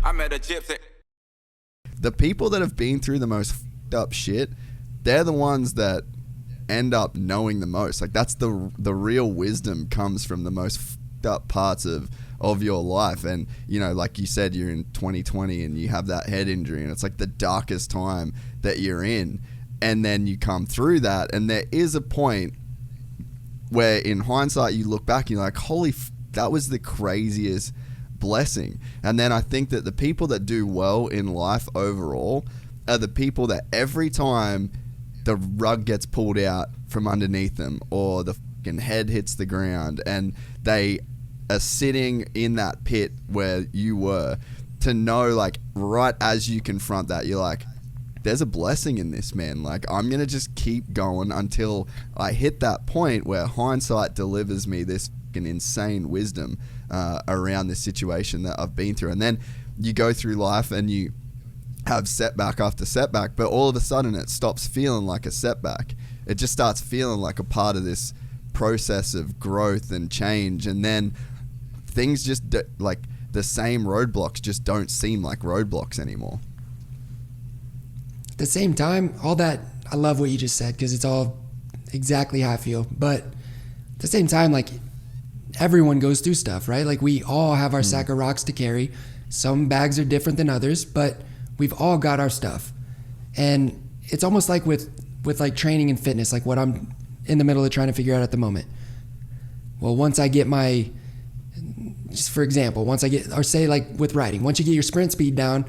I met a gypsy. The people that have been through the most fucked up shit, they're the ones that end up knowing the most. Like, that's the real wisdom comes from the most fucked up parts of your life. And, you know, like you said, you're in 2020 and you have that head injury and it's like the darkest time that you're in. And then you come through that, and there is a point where in hindsight you look back and you're like, holy that was the craziest blessing. And then I think that the people that do well in life overall are the people that every time the rug gets pulled out from underneath them or the fucking head hits the ground and they are sitting in that pit where you were, to know, like, right as you confront that, you're like, there's a blessing in this, man. Like, I'm going to just keep going until I hit that point where hindsight delivers me this fucking insane wisdom around this situation that I've been through. And then you go through life and you have setback after setback, but all of a sudden it stops feeling like a setback. It just starts feeling like a part of this process of growth and change. And then things just like the same roadblocks just don't seem like roadblocks anymore. At the same time, all that, I love what you just said because it's all exactly how I feel. But at the same time, like, everyone goes through stuff, right? Like, we all have our sack of rocks to carry. Some bags are different than others, but we've all got our stuff. And it's almost like with like training and fitness, like what I'm in the middle of trying to figure out at the moment. Well, once I get my, just for example, once I get, or say like with riding, once you get your sprint speed down,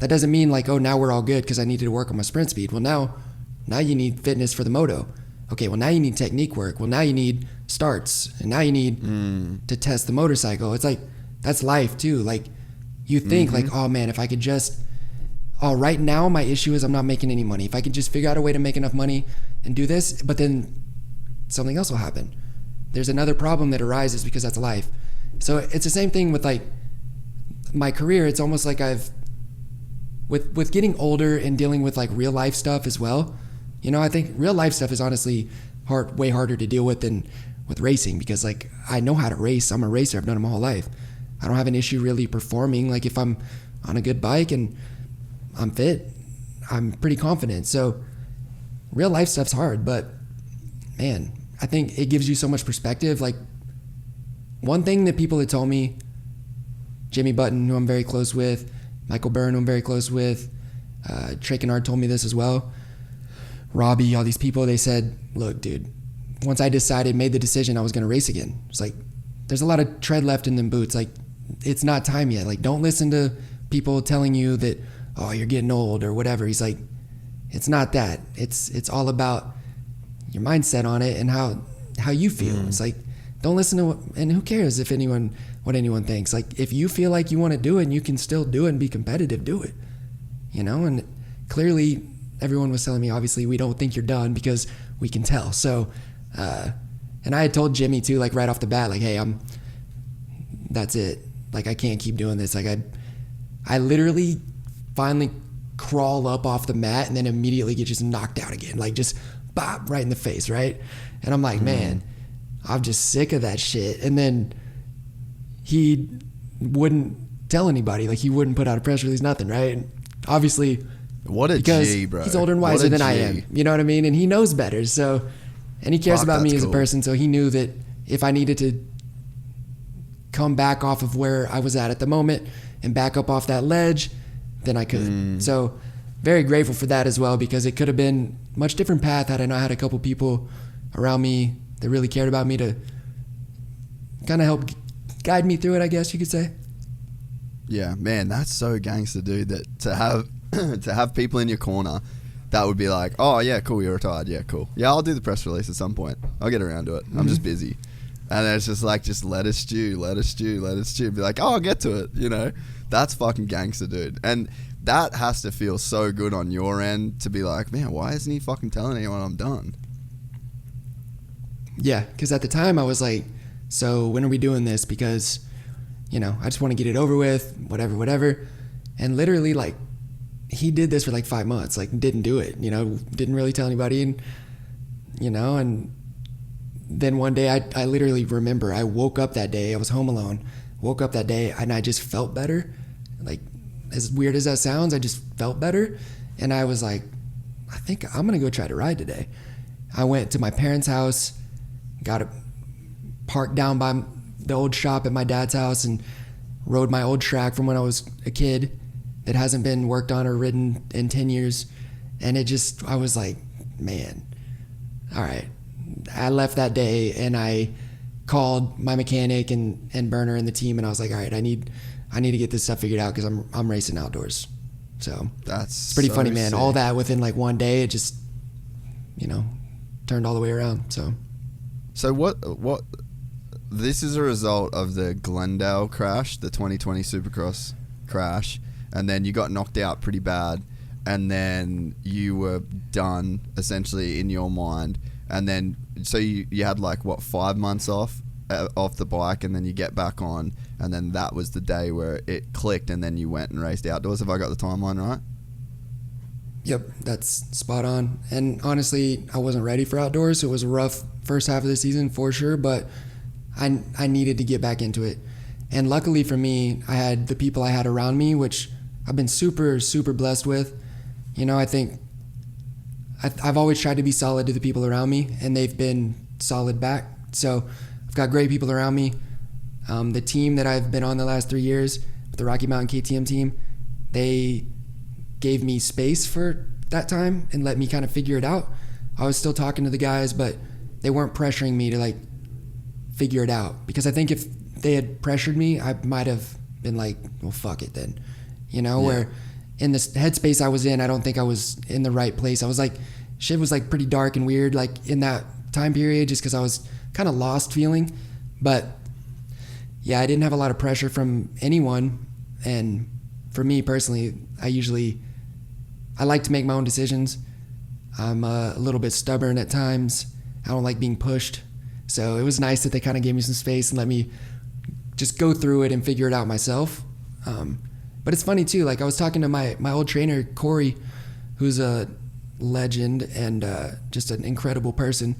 that doesn't mean like, oh, now we're all good because I needed to work on my sprint speed. Well, now you need fitness for the moto. Okay, well, now you need technique work. Well, now you need starts. And now you need to test the motorcycle. It's like, that's life too. Like, you think like, oh man, if I could just, right now my issue is I'm not making any money. If I could just figure out a way to make enough money and do this, but then something else will happen. There's another problem that arises because that's life. So it's the same thing with like my career. It's almost like with getting older and dealing with like real life stuff as well. You know, I think real life stuff is honestly way harder to deal with than with racing because like I know how to race. I'm a racer. I've done it my whole life. I don't have an issue really performing. Like if I'm on a good bike and I'm fit, I'm pretty confident. So real life stuff's hard, but man, I think it gives you so much perspective. Like one thing that people had told me, Jimmy Button, who I'm very close with, Michael Byrne, who I'm very close with, Trey Kennard told me this as well, Robbie, all these people, they said, look, dude, once I made the decision I was going to race again, it's like, there's a lot of tread left in them boots. Like, it's not time yet. Like, don't listen to people telling you that, oh, you're getting old or whatever. He's like, it's not that. It's all about your mindset on it and how you feel. It's like, don't listen to and who cares what anyone thinks. Like, if you feel like you want to do it and you can still do it and be competitive, do it. You know, and clearly everyone was telling me, obviously, we don't think you're done because we can tell. So, and I had told Jimmy too, like right off the bat, like, hey, that's it. Like, I can't keep doing this. Like, I literally finally crawl up off the mat and then immediately get just knocked out again. Like, just bop right in the face, right? And I'm like, man, I'm just sick of that shit. And then he wouldn't tell anybody. Like, he wouldn't put out a press release, nothing, right? And obviously, what a G, bro. He's older and wiser than I am. You know what I mean? And he knows better. So, and he cares about me as a person. So he knew that if I needed to come back off of where I was at the moment and back up off that ledge, then I could. So very grateful for that as well, because it could have been a much different path had I not had a couple people around me that really cared about me to kind of help guide me through it, I guess you could say. Yeah, man, that's so gangster, dude, that to have to have people in your corner that would be like, oh yeah, cool, you're retired, yeah, cool, yeah, I'll do the press release at some point, I'll get around to it, I'm just busy. And then it's just like, just let it stew, be like, oh, I'll get to it, you know. That's fucking gangster, dude. And that has to feel so good on your end to be like, man, why isn't he fucking telling anyone I'm done? Yeah, because at the time I was like, so when are we doing this? Because, you know, I just want to get it over with, whatever. And literally, like, he did this for like 5 months, like, didn't do it, you know, didn't really tell anybody, and, you know, and then one day I literally remember I woke up that day, I was home alone, woke up that day and I just felt better. Like, as weird as that sounds, I just felt better. And I was like, I think I'm going to go try to ride today. I went to my parents' house, got a parked down by the old shop at my dad's house and rode my old track from when I was a kid that hasn't been worked on or ridden in 10 years. And I was like, man, all right. I left that day and I called my mechanic and Burner and the team, and I was like, all right, I need to get this stuff figured out because I'm racing outdoors. So it's pretty funny, man. Sick. All that within like one day, it just, turned all the way around. So what this is a result of the Glendale crash, the 2020 Supercross crash, and then you got knocked out pretty bad, and then you were done essentially in your mind, and then so you had like 5 months off the bike, and then you get back on, and then that was the day where it clicked, and then you went and raced outdoors. Have I got the timeline right? Yep, that's spot on. And honestly, I wasn't ready for outdoors. It was a rough first half of the season for sure, but I needed to get back into it. And luckily for me, I had the people I had around me, which I've been super, super blessed with. I think I've always tried to be solid to the people around me, and they've been solid back. So I've got great people around me. The team that I've been on the last 3 years, the Rocky Mountain KTM team, they gave me space for that time and let me kind of figure it out. I was still talking to the guys, but they weren't pressuring me to like figure it out, because I think if they had pressured me, I might have been like, well, fuck it then, where in this headspace I was in, I don't think I was in the right place. I was like, shit was like pretty dark and weird like in that time period, just because I was kind of lost feeling. But yeah, I didn't have a lot of pressure from anyone. And for me personally, I like to make my own decisions. I'm a little bit stubborn at times. I don't like being pushed. So it was nice that they kind of gave me some space and let me just go through it and figure it out myself. But it's funny too, like I was talking to my old trainer, Corey, who's a legend and just an incredible person.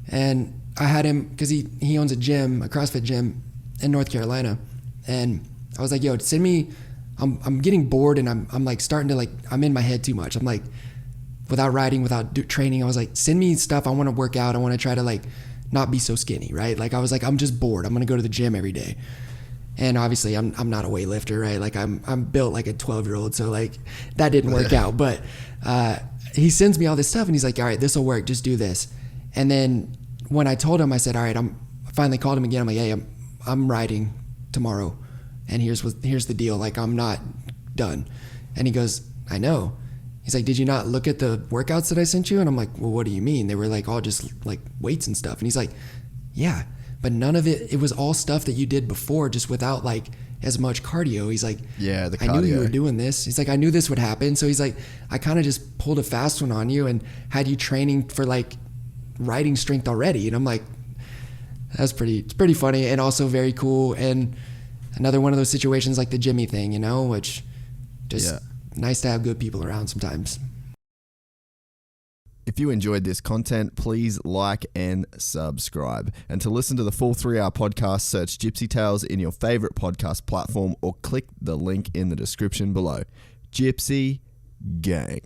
And I had him, because he owns a gym, a CrossFit gym in North Carolina. And I was like, yo, send me, I'm getting bored, and I'm like starting to like, I'm in my head too much. I'm like, without riding, without training, I was like, send me stuff. I want to work out. I want to try to like not be so skinny, right? Like I was like, I'm just bored. I'm going to go to the gym every day. And obviously I'm not a weightlifter, right? Like I'm built like a 12-year-old. So like that didn't work out. But he sends me all this stuff and he's like, all right, this will work. Just do this. And then when I told him, I said, all right, I finally called him again. I'm like, hey, I'm riding tomorrow. And here's the deal. Like, I'm not done. And he goes, I know. He's like, did you not look at the workouts that I sent you? And I'm like, well, what do you mean? They were like all just like weights and stuff. And he's like, yeah, but none of it was all stuff that you did before, just without like as much cardio. He's like, yeah, the cardio. I knew you were doing this. He's like, I knew this would happen. So he's like, I kind of just pulled a fast one on you and had you training for like riding strength already. And I'm like, it's pretty funny and also very cool. And another one of those situations like the Jimmy thing, which just nice to have good people around sometimes. If you enjoyed this content, please like and subscribe. And to listen to the full 3-hour podcast, search Gypsy Tales in your favorite podcast platform or click the link in the description below. Gypsy Gang.